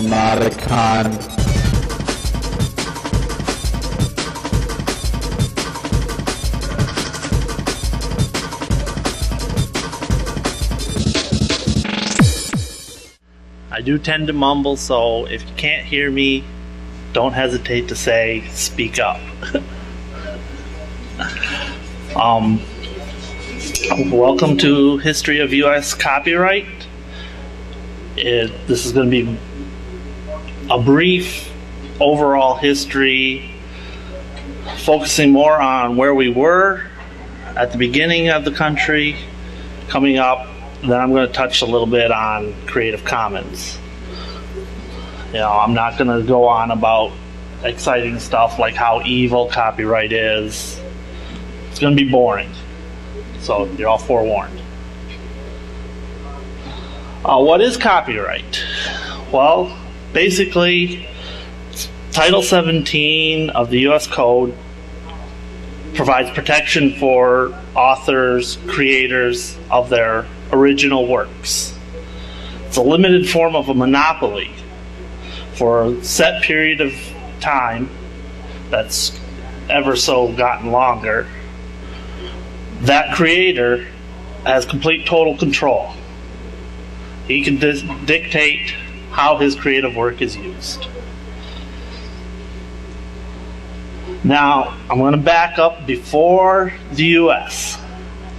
Modicon. I do tend to mumble, so if you can't hear me, don't hesitate to say, speak up. Welcome to History of U.S. Copyright. This is going to be a brief overall history, focusing more on where we were at the beginning of the country, coming up. Then I'm going to touch a little bit on Creative Commons. I'm not going to go on about exciting stuff like how evil copyright is. It's going to be boring. So you're all forewarned. What is copyright? Well, basically, Title 17 of the U.S. Code provides protection for authors, creators of their original works. It's a limited form of a monopoly for a set period of time that's ever so gotten longer. That creator has complete total control. He can dictate how his creative work is used. Now, I'm going to back up before the U.S.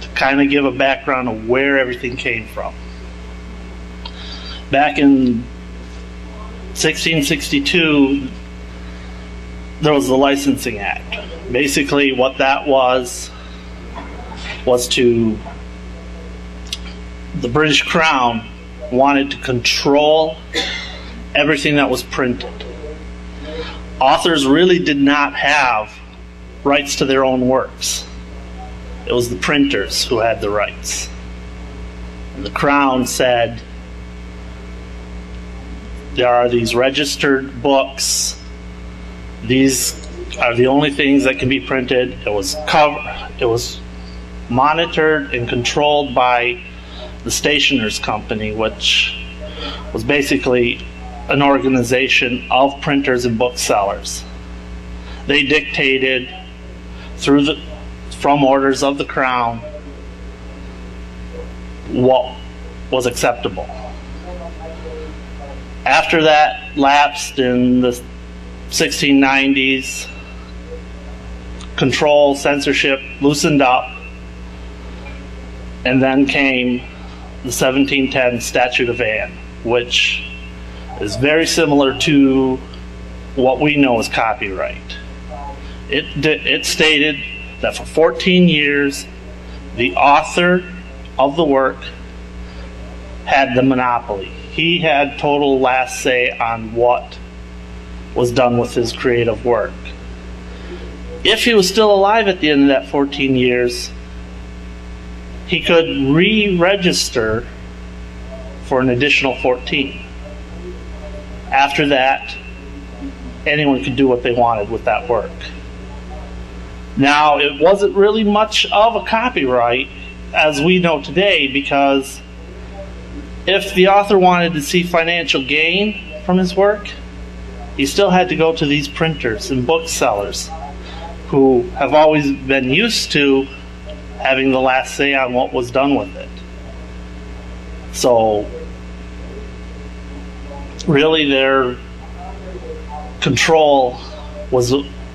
to kind of give a background of where everything came from. Back in 1662, there was the Licensing Act. Basically, what that was to the British Crown wanted to control everything that was printed. Authors really did not have rights to their own works. It was the printers who had the rights. And the Crown said, there are these registered books. These are the only things that can be printed. It was monitored and controlled by the Stationers Company, which was basically an organization of printers and booksellers. They dictated from orders of the Crown what was acceptable. After that lapsed in the 1690s, control, censorship loosened up, and then came the 1710 Statute of Anne, which is very similar to what we know as copyright. It stated that for 14 years, the author of the work had the monopoly. He had total last say on what was done with his creative work. If he was still alive at the end of that 14 years, he could re-register for an additional 14. After that, anyone could do what they wanted with that work. Now, it wasn't really much of a copyright as we know today, because if the author wanted to see financial gain from his work, he still had to go to these printers and booksellers who have always been used to having the last say on what was done with it. So really their control was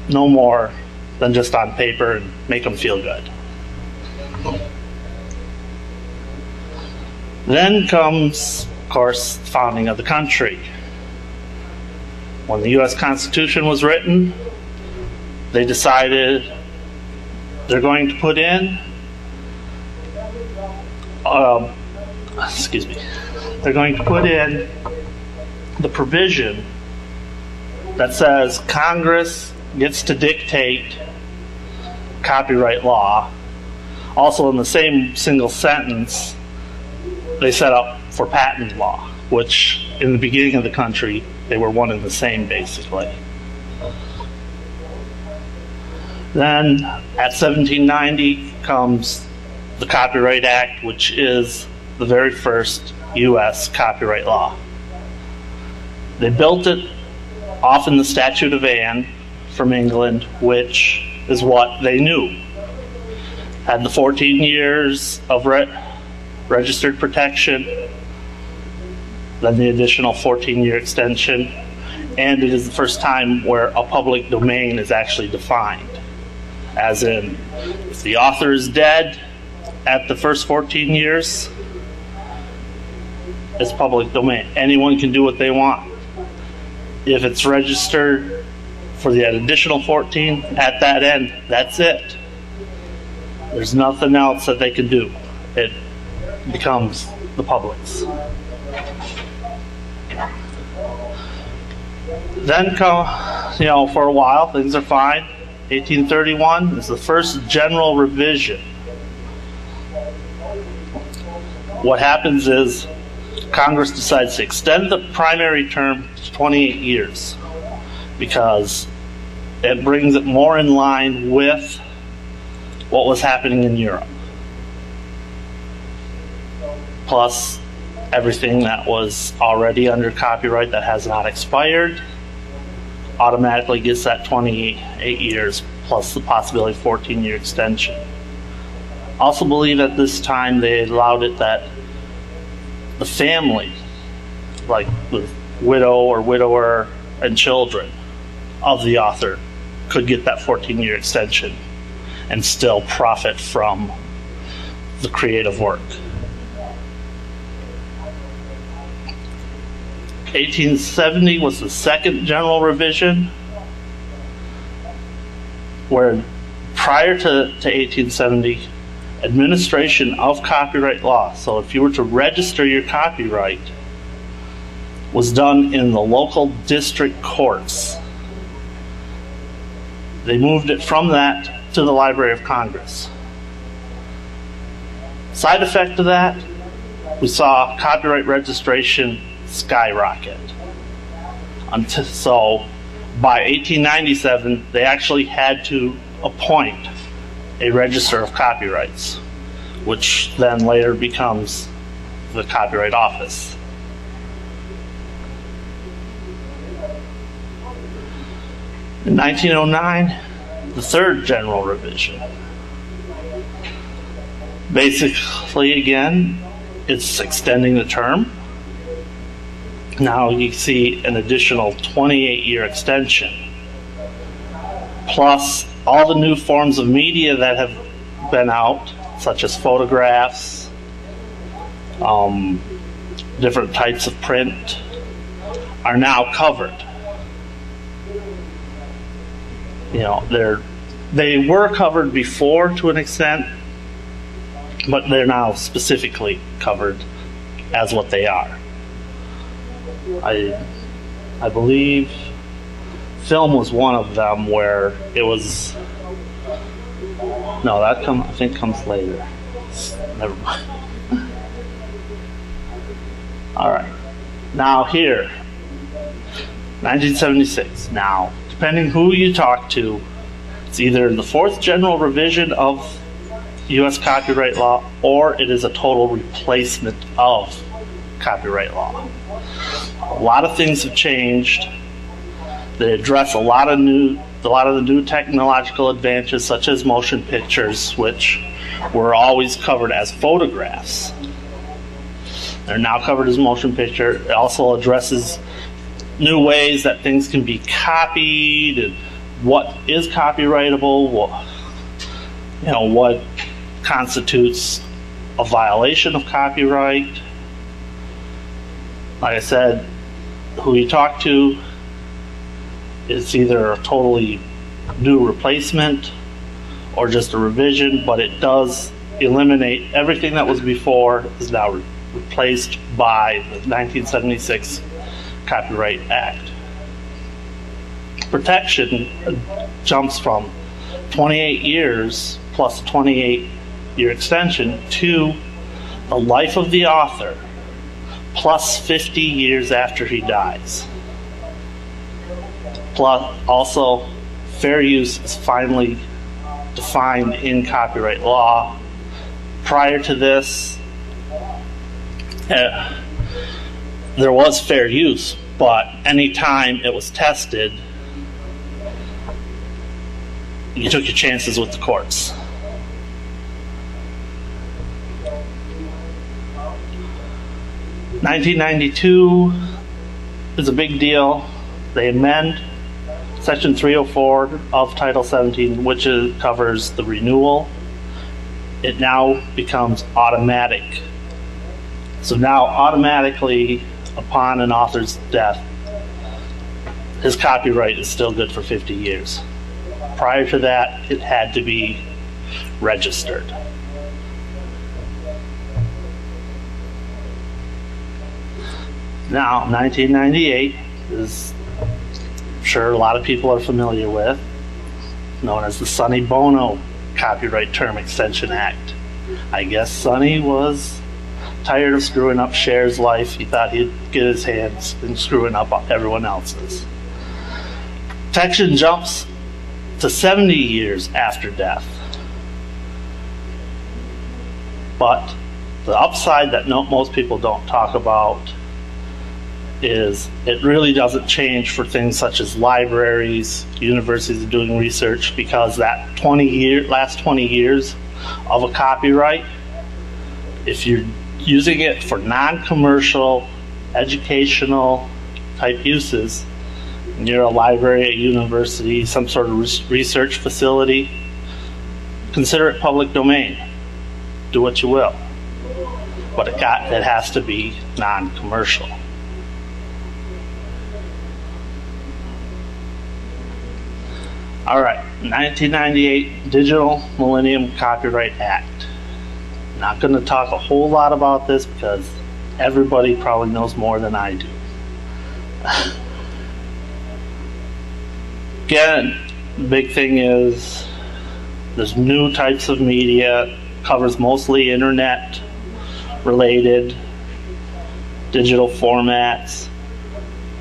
no more than just on paper and make them feel good. Then comes, of course, the founding of the country. When the U.S. Constitution was written, they decided they're going to put in they're going to put in the provision that says Congress gets to dictate copyright law. Also, in the same single sentence, they set up for patent law, which in the beginning of the country, they were one and the same, basically. Then, at 1790, comes the Copyright Act, which is the very first U.S. copyright law. They built it off in the Statute of Anne from England, which is what they knew. Had the 14 years of registered protection, then the additional 14-year extension, and it is the first time where a public domain is actually defined. As in, if the author is dead at the first 14 years, it's public domain. Anyone can do what they want. If it's registered for the additional 14 at that end, that's it. There's nothing else that they can do. It becomes the public's. Then for a while, things are fine. 1831 is the first general revision. What happens is Congress decides to extend the primary term to 28 years because it brings it more in line with what was happening in Europe. Plus everything that was already under copyright that has not expired automatically gets that 28 years plus the possibility of 14-year extension. Also believe at this time they allowed it that the family, like the widow or widower and children of the author, could get that 14-year extension and still profit from the creative work. 1870 was the second general revision, where prior to 1870, administration of copyright law, so if you were to register your copyright, was done in the local district courts. They moved it from that to the Library of Congress. Side effect of that, we saw copyright registration skyrocket. So by 1897, they actually had to appoint a register of copyrights, which then later becomes the Copyright Office. In 1909, the third general revision. Basically, again, it's extending the term. Now you see an additional 28-year extension, plus all the new forms of media that have been out, such as photographs, different types of print, are now covered. They were covered before to an extent, but they're now specifically covered as what they are. I believe film was one of them where it was. No, that I think comes later. Never mind. All right. Now here, 1976. Now, depending who you talk to, it's either the fourth general revision of U.S. copyright law, or it is a total replacement of copyright law. A lot of things have changed. They address a lot of the new technological advances, such as motion pictures, which were always covered as photographs. They're now covered as motion picture. It also addresses new ways that things can be copied and what is copyrightable, what constitutes a violation of copyright. Like I said, who you talk to, it's either a totally new replacement or just a revision, but it does eliminate everything that was before is now replaced by the 1976 Copyright Act. Protection jumps from 28 years plus a 28-year extension to the life of the author plus 50 years after he dies. Plus, also, fair use is finally defined in copyright law. Prior to this, there was fair use, but anytime it was tested, you took your chances with the courts. (1992) is a big deal. They amend Section 304 of Title 17, which covers the renewal. It now becomes automatic. So now automatically, upon an author's death, his copyright is still good for 50 years. Prior to that, it had to be registered. Now, 1998 is, I'm sure a lot of people are familiar with, known as the Sonny Bono Copyright Term Extension Act. I guess Sonny was tired of screwing up Cher's life. He thought he'd get his hands in screwing up everyone else's. Protection jumps to 70 years after death. But the upside that most people don't talk about is it really doesn't change for things such as libraries, universities doing research, because that last 20 years of a copyright, if you're using it for non-commercial, educational type uses, near a library, a university, some sort of research facility, consider it public domain. Do what you will. But it has to be non-commercial. All right, 1998 Digital Millennium Copyright Act. Not going to talk a whole lot about this because everybody probably knows more than I do. Again, the big thing is there's new types of media, covers mostly internet related, digital formats.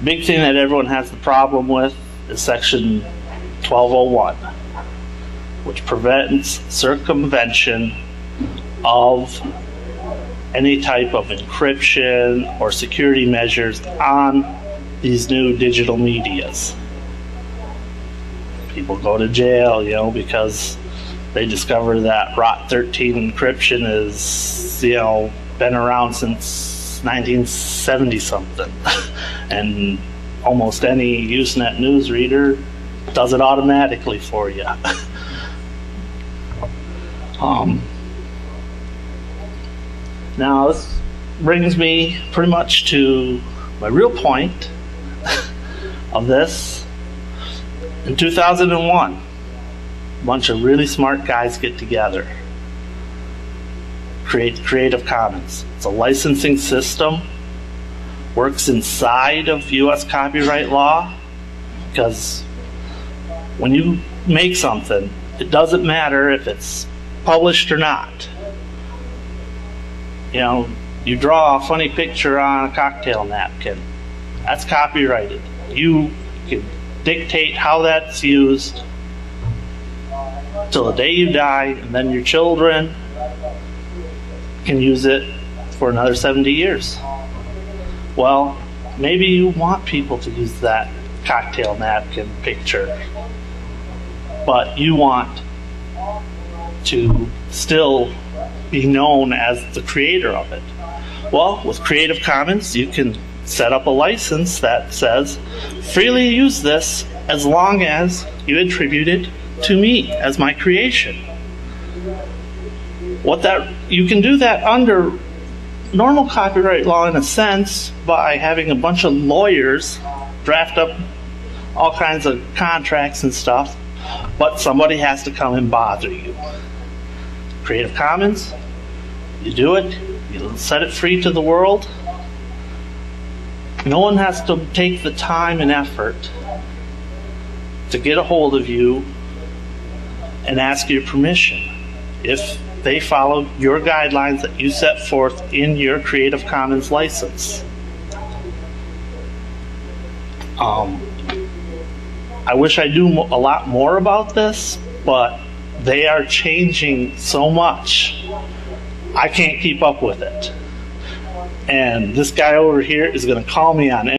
Big thing that everyone has the problem with is Section 1201, which prevents circumvention of any type of encryption or security measures on these new digital medias. People go to jail, because they discover that ROT13 encryption is, been around since 1970 something, and almost any Usenet news reader does it automatically for you. Now this brings me pretty much to my real point of this. In 2001, a bunch of really smart guys get together, create Creative Commons. It's a licensing system, works inside of US copyright law, because when you make something, it doesn't matter if it's published or not. You draw a funny picture on a cocktail napkin, that's copyrighted. You can dictate how that's used till the day you die, and then your children can use it for another 70 years. Well, maybe you want people to use that cocktail napkin picture, but you want to still be known as the creator of it. Well, with Creative Commons, you can set up a license that says, freely use this as long as you attribute it to me as my creation. You can do that under normal copyright law in a sense by having a bunch of lawyers draft up all kinds of contracts and stuff, but somebody has to come and bother you. Creative Commons, you do it, you set it free to the world. No one has to take the time and effort to get a hold of you and ask your permission if they follow your guidelines that you set forth in your Creative Commons license. I wish I knew a lot more about this, but they are changing so much, I can't keep up with it. And this guy over here is going to call me on